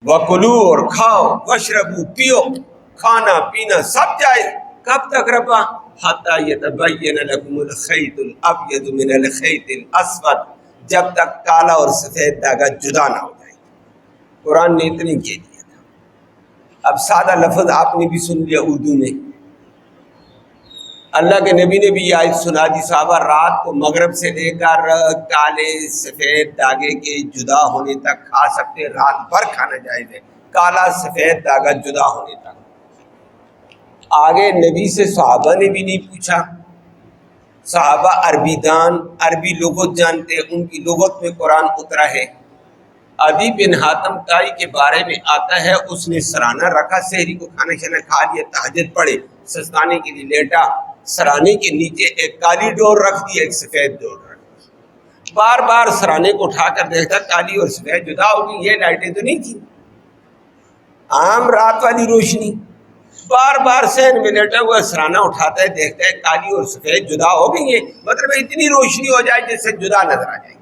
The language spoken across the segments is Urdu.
وکلو اور کھاؤ، وشربو پیو، کھانا پینا سب جائز. کب تک ربا؟ حتی یتبین لکم الخیط الابیض من الخیط الاسود، جب تک کالا اور سفید داغا جدا نہ ہو جائے. قرآن نے اتنی کہہ دیا تھا. اب سادہ لفظ آپ نے بھی سن لیا اردو میں. اللہ کے نبی نے بھی یہ آیت سنا دی. صحابہ رات کو مغرب سے لے کر کالے سفید داغے کے جدا ہونے تک کھا سکتے، رات بھر کھانا جائز ہے، کالا سفید داغا جدا ہونے تک. آگے نبی سے صحابہ نے بھی نہیں پوچھا. صحابہ عربی دان، عربی لغت جانتے، ان کی لغت میں قرآن اترا ہے. عدی بن حاتم طائی کے بارے میں آتا ہے، اس نے سرانہ رکھا، سحری کو کھانا شانا کھا لیا، تہجد پڑھے، سستانے کے لیے لیٹا، سرانے کے نیچے ایک کالی ڈور رکھ دی، ایک سفید ڈور رکھ دی. بار بار سرانے کو اٹھا کر دیکھتا، کالی اور سفید جدا ہوگی. یہ لائٹیں تو نہیں تھی، عام رات والی روشنی. بار بار سین میں لیٹا ہوا سرانہ اٹھاتا ہے، دیکھتا ہے کالی اور سفید جدا ہو گئی ہیں. مطلب اتنی روشنی ہو جائے جس سے جدا نظر آ جائے.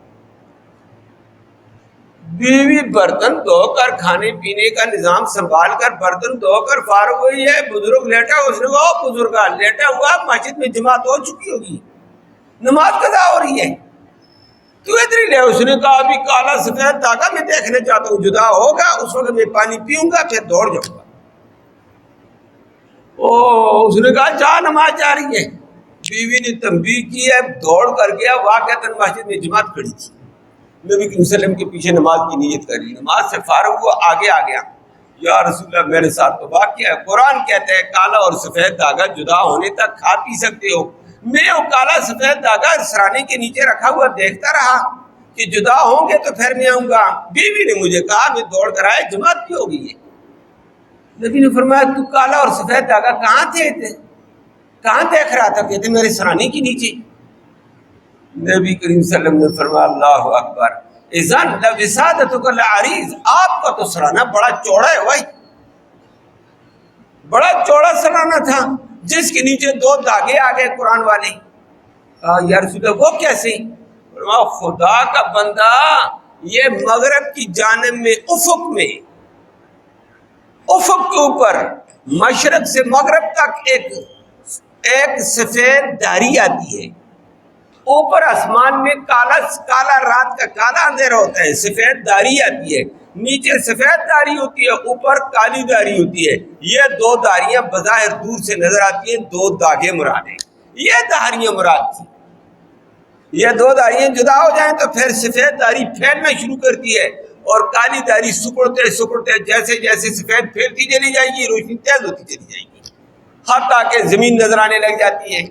بیوی برتن دھو کر کھانے پینے کا نظام سنبھال کر برتن دھو کر فارغ ہوئی ہے، بزرگ لیٹا، اس نے کہا بزرگا لیٹا ہوا، مسجد میں جماعت ہو چکی ہوگی، نماز قضا ہو رہی ہے، تو ادھر ہی لے. اس نے کہا ابھی کالا سفید داغا میں دیکھنا چاہتا ہوں، جدا ہوگا اس وقت میں پانی پیوں گا، پھر دوڑ جاؤں گا. اس نے کہا جا، نماز جا رہی ہے. بیوی نے تنبیہ کی ہے، دوڑ کر گیا. واقعتاً مسجد میں جماعت کھڑی تھی، نبی کریم صلی اللہ علیہ وسلم کے پیچھے نماز کی نیت کری. نماز سے فارغ ہوا، آگے آ گیا. یا رسول اللہ میرے ساتھ تو واقعہ ہے، قرآن کہتا ہے کالا اور سفید داغا جدا ہونے تک کھا پی سکتے ہو. میں وہ کالا سفید داغا سرانے کے نیچے رکھا ہوا دیکھتا رہا کہ جدا ہوں گے تو پھر میں آؤں گا. بیوی نے مجھے کہا میں دوڑ کر آئے، جماعت بھی ہو گئی ہے. نبی نے فرمایا تو کالا اور سفید داغا کہاں تھے؟ کہاں دیکھ رہا تھا؟ کہتے میرے سرانے کے نیچے. نبی کریم صلی اللہ علیہ وسلم نے فرمایا اللہ اکبر، اذن لوسادتک العریض، آپ کا تو سرانہ بڑا چوڑا ہے بھائی، بڑا چوڑا سرانہ تھا جس کے نیچے دو داغے آ گئے قرآن والے. یا رسول اللہ وہ کیسے؟ فرمایا خدا کا بندہ، یہ مغرب کی جانب میں افق کے اوپر مشرق سے مغرب تک ایک سفید دھاری آتی ہے. اوپر آسمان میں کالا رات کا کالا اندھیرا ہوتا ہے، سفید دھاری آتی ہے، نیچے سفید دھاری ہوتی ہے، اوپر کالی دھاری ہوتی ہے. یہ دو دھاریاں بظاہر دور سے نظر آتی ہیں، دو داغے مراد ہیں. یہ دھاریاں مراد تھی. یہ دو دھاریاں جدا ہو جائیں تو پھر سفید دھاری پھیلنا شروع کرتی ہے اور کالی دھاری سکڑتے جیسے جیسے سفید پھیلتی چلی جائے گی، روشنی تیز ہوتی چلی جائے گی، حتیٰ کہ زمین نظر آنے لگ جاتی ہے.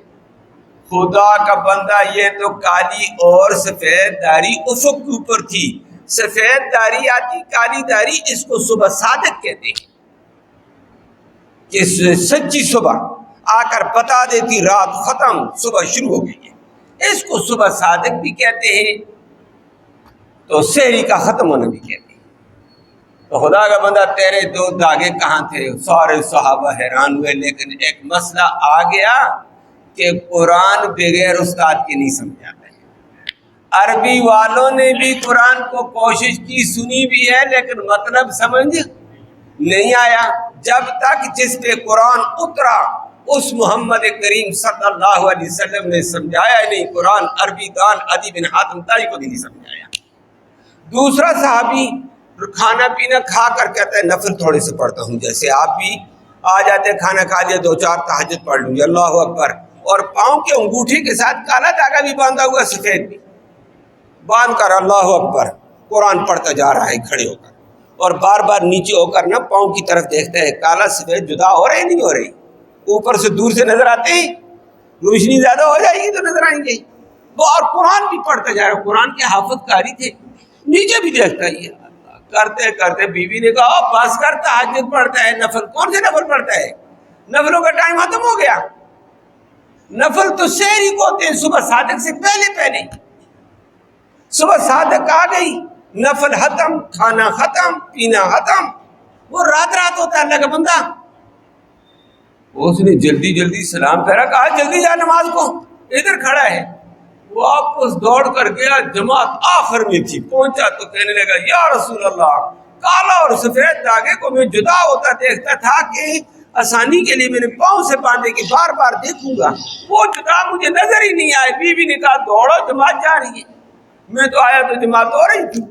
خدا کا بندہ، یہ تو کالی اور سفید دھاری افق کے اوپر تھی. سفید دھاری آتی، کالی دھاری، اس کو صبح صادق کہتے ہیں کہ سچی صبح آ کر بتا دیتی رات ختم، صبح شروع ہو گئی ہے. اس کو صبح صادق بھی کہتے ہیں، تو سحری کا ختم ہونا بھی کہتے ہیں. تو خدا کا بندہ تیرے دو داغے کہاں تھے؟ سارے صحابہ حیران ہوئے. لیکن ایک مسئلہ آ گیا کہ قرآن بغیر استاد کے نہیں سمجھاتا ہے. عربی والوں نے بھی قرآن کو کوشش کی، سنی بھی ہے، لیکن مطلب سمجھ نہیں آیا. جب تک جس پہ قرآن اترا اس محمد کریم صلی اللہ علیہ وسلم نے سمجھایا نہیں. قرآن عربی دان عدی بن حاتم طائی کو بھی نہیں سمجھایا. دوسرا صحابی کھانا پینا کھا کر کہتا ہے نفل تھوڑے سے پڑھتا ہوں، جیسے آپ بھی آ جاتے کھانا کھا لیا، 2-4 تہجد پڑھ لوں گی، اللہ اکبر. اور پاؤں کے انگوٹھی کے ساتھ کالا دھاگا بھی باندھا ہوا، سفید بھی باندھ کر اللہ اکبر قرآن پڑھتا جا رہا ہے کھڑے ہو کر، اور بار بار نیچے ہو کر نا پاؤں کی طرف دیکھتا ہے کالا سفید جدا ہو رہے نہیں ہو رہے. اوپر سے دور سے نظر آتے ہیں، روشنی زیادہ ہو جائے گی تو نظر آئیں گے وہ. اور قرآن بھی پڑھتا جا رہا ہے، قرآن کے حافظ قاری تھے، نیچے بھی دیکھتا ہی ہے. کرتے کرتے بیوی نے کہا بس کر، تہجد پڑھتا ہے، نفل کون سے نفل پڑھتا ہے؟ نفلوں کا ٹائم ختم ہو گیا. نفل تو سحری کو ہوتے ہیں، صبح صادق سے پہلے. صبح صادق آ گئی، نفل ختم، کھانا ختم، پینا ختم، وہ رات ہوتا ہے اللہ کا بندہ. اس نے جلدی سلام پھیرا، کہا جلدی جا نماز کو، ادھر کھڑا ہے. واپس دوڑ کر گیا، جماعت آخر میں تھی، پہنچا تو کہنے لگا یا رسول اللہ کالا اور سفید دھاگے کو میں جدا ہوتا دیکھتا تھا کہ آسانی کے لیے میں نے پاؤں سے باندھے کہ بار بار دیکھوں گا، وہ جدا مجھے نظر ہی نہیں آئے۔ بیوی نے کہا دوڑو جماعت جا رہی ہے، میں تو آیا تو جماعت ہو رہی تھی۔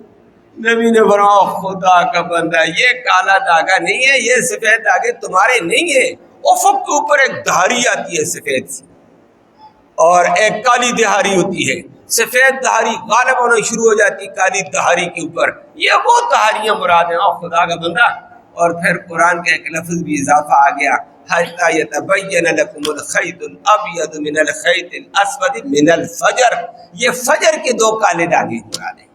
نبی نے فرمایا خدا کا بندہ، یہ کالا دھاگا نہیں ہے، یہ سفید دھاگے تمہارے نہیں ہے۔ افق کے اوپر ایک دھاری آتی ہے سفید سی، اور ایک کالی دہاری ہوتی ہے۔ سفید دہاری غالب ہونا شروع ہو جاتی کالی دہاری کے اوپر، یہ وہ دہاریاں مراد ہیں۔ اور خدا کا بندہ، اور پھر قرآن کا ایک لفظ بھی اضافہ آ گیا، حتی یتبین لکم الخیط الابیض من الخیط الاسود من الفجر، یہ فجر کے دو کالے دھاگے مراد ہیں۔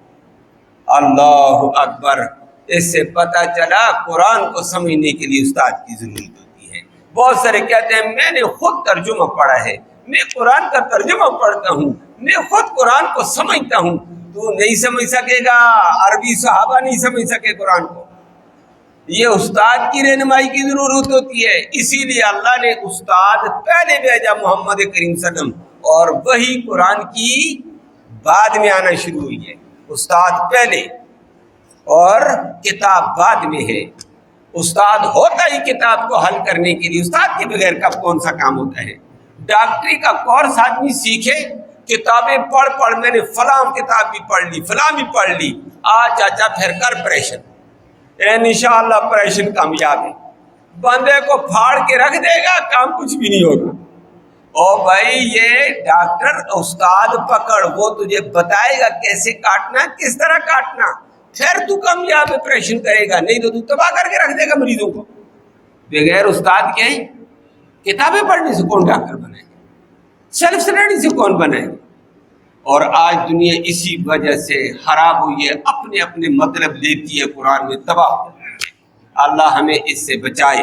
اللہ اکبر! اس سے پتہ چلا قرآن کو سمجھنے کے لیے استاد کی ضرورت ہوتی ہے۔ بہت سارے کہتے ہیں میں نے خود ترجمہ پڑھا ہے، میں قرآن کا ترجمہ پڑھتا ہوں، میں خود قرآن کو سمجھتا ہوں۔ تو نہیں سمجھ سکے گا، عربی صحابہ نہیں سمجھ سکے قرآن کو، یہ استاد کی رہنمائی کی ضرورت ہوتی ہے۔ اسی لیے اللہ نے استاد پہلے بھیجا محمد کریم صلی اللہ علیہ وسلم، اور وہی قرآن کی بعد میں آنا شروع ہوئی ہے۔ استاد پہلے اور کتاب بعد میں ہے۔ استاد ہوتا ہی کتاب کو حل کرنے کے لیے، استاد کے بغیر کب کون سا کام ہوتا ہے؟ ڈاکٹری کا کورس آدمی سیکھے، کتابیں پڑھ پڑھ، میں نے فلاں کتاب بھی پڑھ لی، فلاں بھی پڑھ لی، چاچا پھر کر آپریشن، انشاءاللہ آپریشن کامیاب ہے۔ بندے کو پھاڑ کے رکھ دے گا، کام کچھ بھی نہیں ہوگا۔ او بھائی، یہ ڈاکٹر استاد پکڑ، وہ تجھے بتائے گا کیسے کاٹنا، کس طرح کاٹنا، پھر تو کامیاب آپریشن کرے گا، نہیں تو تباہ کر کے رکھ دے گا مریضوں کو۔ بغیر استاد کے کتابیں پڑھنے سے کون ڈاکٹر بنائے گا؟ سیلف اسٹڈی سے کون بنائے گا؟ اور آج دنیا اسی وجہ سے خراب ہوئی ہے، اپنے اپنے مطلب لیتی ہے، قرآن میں تباہ ہو۔ اللہ ہمیں اس سے بچائے۔